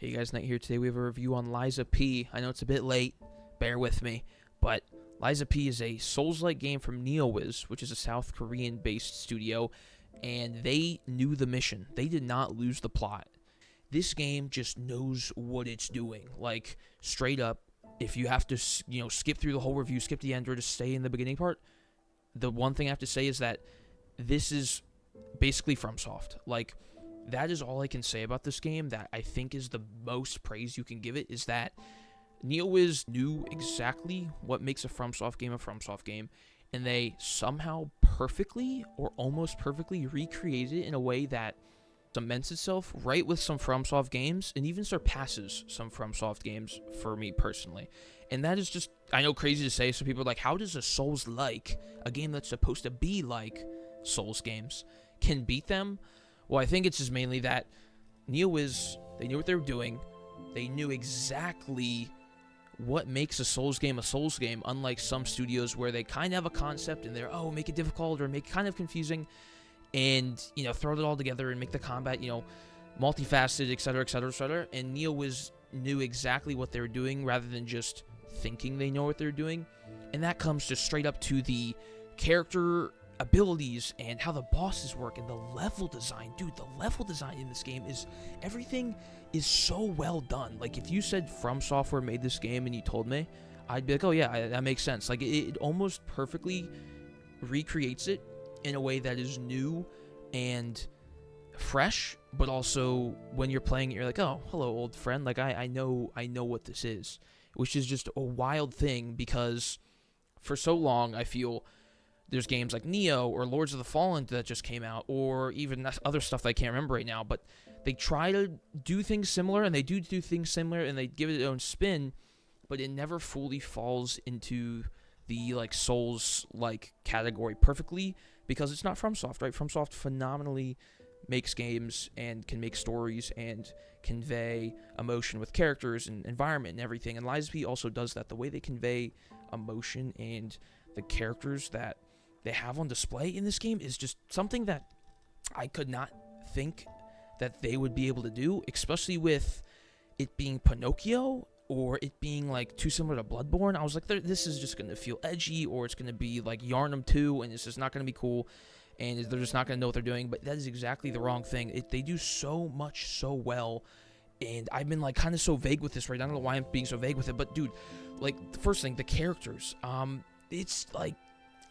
Hey guys, Knight here. Today we have a review on Liza P. I know it's a bit late, bear with me, but Liza P is a Souls-like game from NeoWiz, which is a South Korean-based studio, and they knew the mission. They did not lose the plot. This game just knows what it's doing. Like, straight up, if you have to, skip through the whole review, skip the end, or just stay in the beginning part, the one thing I have to say is that this is basically FromSoft. Like, that is all I can say about this game. That I think is the most praise you can give it, is that NeoWiz knew exactly what makes a FromSoft game, and they somehow perfectly, or almost perfectly, recreated it in a way that cements itself right with some FromSoft games, and even surpasses some FromSoft games for me personally. And that is just, I know, crazy to say. So people are like, how does a Souls-like, a game that's supposed to be like Souls games, can beat them? Well, I think it's just mainly that NeoWiz, they knew what they were doing. They knew exactly what makes a Souls game, unlike some studios where they kind of have a concept and they're, make it difficult or make it kind of confusing and, throw it all together and make the combat, multifaceted, etc., etc., etc. And NeoWiz knew exactly what they were doing rather than just thinking they know what they're doing. And that comes just straight up to the character abilities and how the bosses work and the level design. Dude, the level design in this game is, everything is so well done. Like, if you said From Software made this game and you told me, I'd be like, oh yeah, that makes sense. Like, it almost perfectly recreates it in a way that is new and fresh, but also when you're playing it, you're like, oh, hello, old friend. Like, I know what this is, which is just a wild thing, because for so long I feel there's games like Neo or Lords of the Fallen that just came out, or even other stuff that I can't remember right now, but they try to do things similar, and they do things similar, and they give it its own spin, but it never fully falls into the, like, Souls-like category perfectly, because it's not FromSoft, right? FromSoft phenomenally makes games and can make stories and convey emotion with characters and environment and everything, and Liza P also does that. The way they convey emotion and the characters that they have on display in this game is just something that I could not think that they would be able to do, especially with it being Pinocchio or it being like too similar to Bloodborne. I was like, this is just going to feel edgy, or it's going to be like Yarnum 2, and it's just not going to be cool, and they're just not going to know what they're doing. But that is exactly the wrong thing. They do so much so well, and I've been like kind of so vague with this, right? I don't know why I'm being so vague with it, but dude, like, the first thing, the characters, it's like,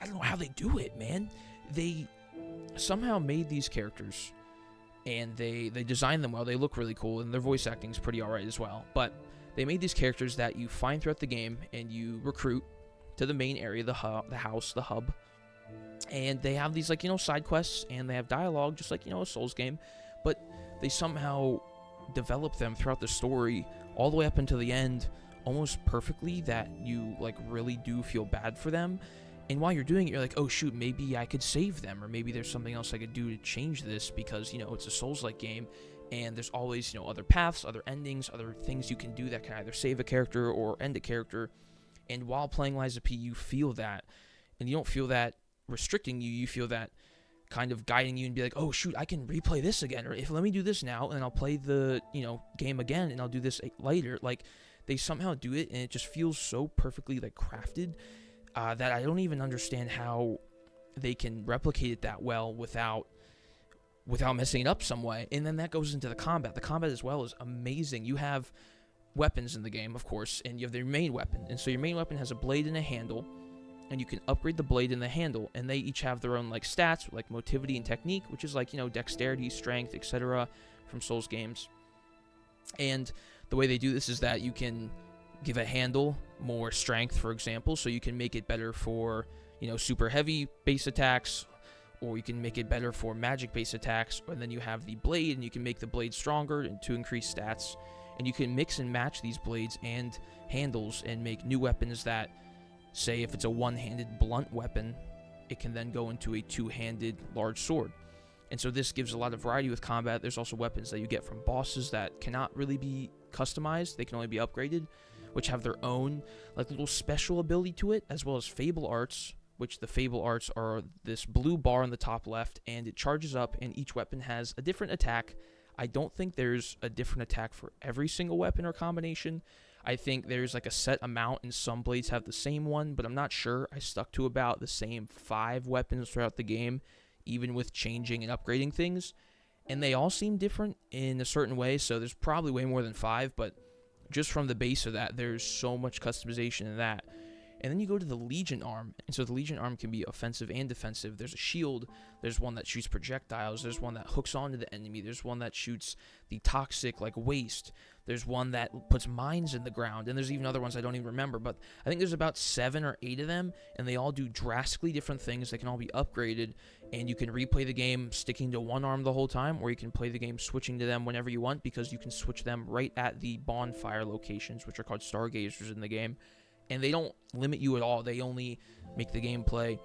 I don't know how they do it, man. They somehow made these characters, and they designed them well. They look really cool, and their voice acting is pretty alright as well. But they made these characters that you find throughout the game, and you recruit to the main area, the house, the hub. And they have these, like, side quests, and they have dialogue, just like, a Souls game. But they somehow develop them throughout the story, all the way up until the end, almost perfectly, that you, like, really do feel bad for them. And while you're doing it, you're like, oh shoot, maybe I could save them, or maybe there's something else I could do to change this, because, it's a Souls-like game, and there's always, other paths, other endings, other things you can do that can either save a character or end a character. And while playing Liza P, you feel that, and you don't feel that restricting you, you feel that kind of guiding you, and be like, oh shoot, I can replay this again, or let me do this now, and I'll play the, game again, and I'll do this later. Like, they somehow do it, and it just feels so perfectly, like, crafted, that I don't even understand how they can replicate it that well without messing it up some way. And then that goes into the combat. The combat as well is amazing. You have weapons in the game, of course, and you have their main weapon. And so your main weapon has a blade and a handle, and you can upgrade the blade and the handle, and they each have their own, like, stats, like motivity and technique, which is like, dexterity, strength, etc. from Souls games. And the way they do this is that you can give a handle more strength, for example, so you can make it better for, super heavy base attacks, or you can make it better for magic base attacks. And then you have the blade, and you can make the blade stronger and to increase stats, and you can mix and match these blades and handles and make new weapons that, say, if it's a one-handed blunt weapon, it can then go into a two-handed large sword. And so this gives a lot of variety with combat. There's also weapons that you get from bosses that cannot really be customized. They can only be upgraded, which have their own, like, little special ability to it, as well as Fable Arts, which the Fable Arts are this blue bar on the top left, and it charges up, and each weapon has a different attack. I don't think there's a different attack for every single weapon or combination. I think there's like a set amount, and some blades have the same one, but I'm not sure. I stuck to about the same 5 weapons throughout the game, even with changing and upgrading things. And they all seem different in a certain way, so there's probably way more than 5, but just from the base of that, there's so much customization in that. And then you go to the Legion arm, and so the Legion arm can be offensive and defensive. There's a shield, there's one that shoots projectiles, there's one that hooks onto the enemy, there's one that shoots the toxic, like, waste, there's one that puts mines in the ground, and there's even other ones I don't even remember, but I think there's about 7 or 8 of them, and they all do drastically different things. They can all be upgraded, and you can replay the game sticking to one arm the whole time, or you can play the game switching to them whenever you want, because you can switch them right at the bonfire locations, which are called stargazers in the game. And they don't limit you at all. They only make the gameplay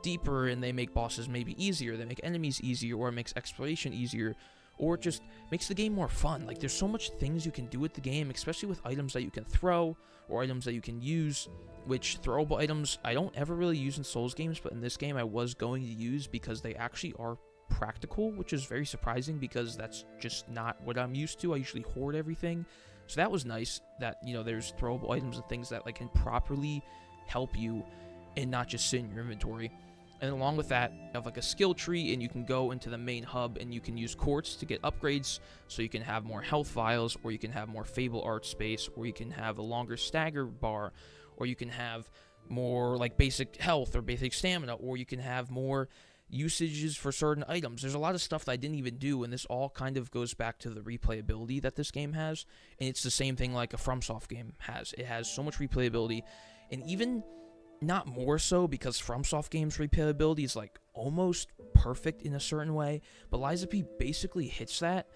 deeper, and they make bosses maybe easier. They make enemies easier, or it makes exploration easier, or it just makes the game more fun. Like, there's so much things you can do with the game, especially with items that you can throw or items that you can use, which throwable items I don't ever really use in Souls games, but in this game I was going to use because they actually are practical, which is very surprising because that's just not what I'm used to. I usually hoard everything. So that was nice that, you know, there's throwable items and things that, like, can properly help you and not just sit in your inventory. And along with that, you have, like, a skill tree, and you can go into the main hub, and you can use quartz to get upgrades, so you can have more health vials, or you can have more Fable art space, or you can have a longer stagger bar, or you can have more, like, basic health or basic stamina, or you can have more usages for certain items. There's a lot of stuff that I didn't even do, and this all kind of goes back to the replayability that this game has, and it's the same thing like a FromSoft game has. It has so much replayability, and even not more so, because FromSoft games replayability is, like, almost perfect in a certain way, but Lies of P basically hits that,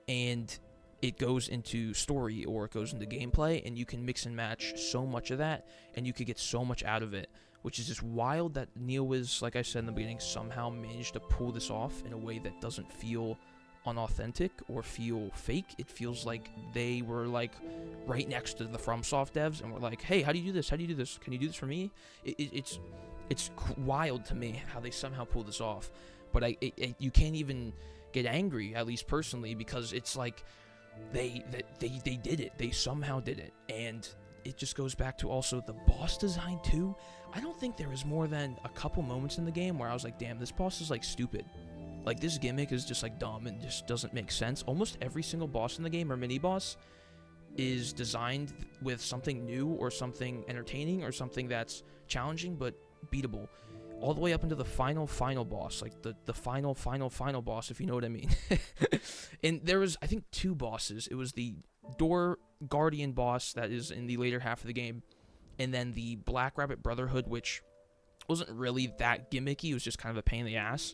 and it goes into story, or it goes into gameplay, and you can mix and match so much of that, and you could get so much out of it, which is just wild that NeoWiz, like I said in the beginning, somehow managed to pull this off in a way that doesn't feel unauthentic or feel fake. It feels like they were, like, right next to the FromSoft devs and were like, hey, how do you do this? How do you do this? Can you do this for me? It's wild to me how they somehow pulled this off. But you can't even get angry, at least personally, because it's like they did it. They somehow did it. And it just goes back to also the boss design too. I don't think there was more than a couple moments in the game where I was like, damn, this boss is, like, stupid. Like, this gimmick is just, like, dumb and just doesn't make sense. Almost every single boss in the game, or mini-boss, is designed with something new or something entertaining or something that's challenging but beatable. All the way up into the final boss, like the final boss, if you know what I mean. And there was, I think, 2 bosses. It was the Door Guardian boss that is in the later half of the game, and then the Black Rabbit Brotherhood, which wasn't really that gimmicky. It was just kind of a pain in the ass.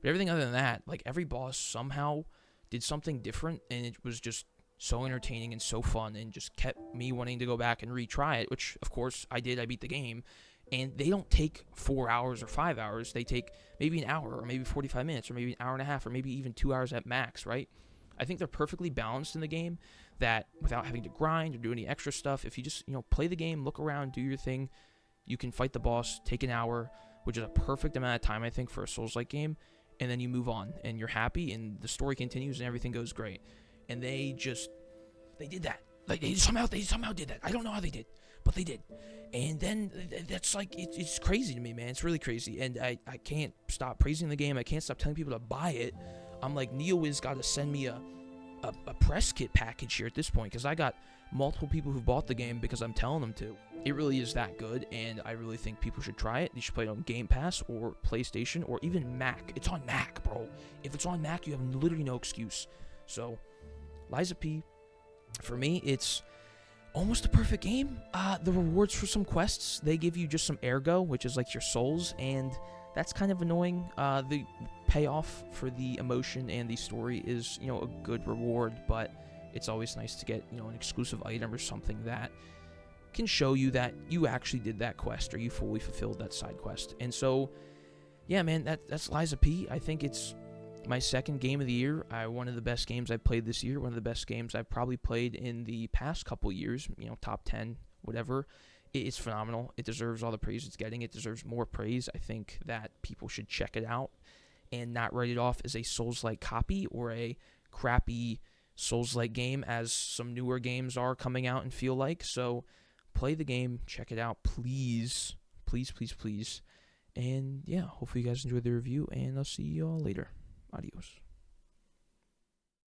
But everything other than that, like, every boss somehow did something different, and it was just so entertaining and so fun, and just kept me wanting to go back and retry it, which, of course, I did. I beat the game. And they don't take 4 hours or 5 hours. They take maybe an hour, or maybe 45 minutes, or maybe an hour and a half, or maybe even 2 hours at max, right? I think they're perfectly balanced in the game, that without having to grind or do any extra stuff, if you just, you know, play the game, look around, do your thing, you can fight the boss, take an hour, which is a perfect amount of time, I think, for a Souls-like game, and then you move on, and you're happy, and the story continues, and everything goes great. And they did that. Like, they somehow did that. I don't know how they did, but they did. And then that's, like, it's crazy to me, man. It's really crazy. And I can't stop praising the game. I can't stop telling people to buy it. I'm like, NeoWiz got to send me a press kit package here at this point, because I got multiple people who've bought the game because I'm telling them to. It really is that good, and I really think people should try it. They should play it on Game Pass or PlayStation or even Mac. It's on Mac, bro. If it's on Mac, you have literally no excuse. So, Lies of P, for me, it's almost a perfect game. The rewards for some quests, they give you just some ergo, which is like your souls, and that's kind of annoying. The payoff for the emotion and the story is, you know, a good reward, but it's always nice to get, you know, an exclusive item or something that can show you that you actually did that quest, or you fully fulfilled that side quest. And so, yeah, man, that's Lies of P. I think it's my second game of the year. One of the best games I've played this year. One of the best games I've probably played in the past couple years. You know, top 10, whatever. It's phenomenal. It deserves all the praise it's getting. It deserves more praise. I think that people should check it out and not write it off as a Souls-like copy or a crappy Souls-like game as some newer games are coming out and feel like. So play the game, check it out, please. Please, please, please. And yeah, hopefully you guys enjoyed the review, and I'll see you all later. Adios.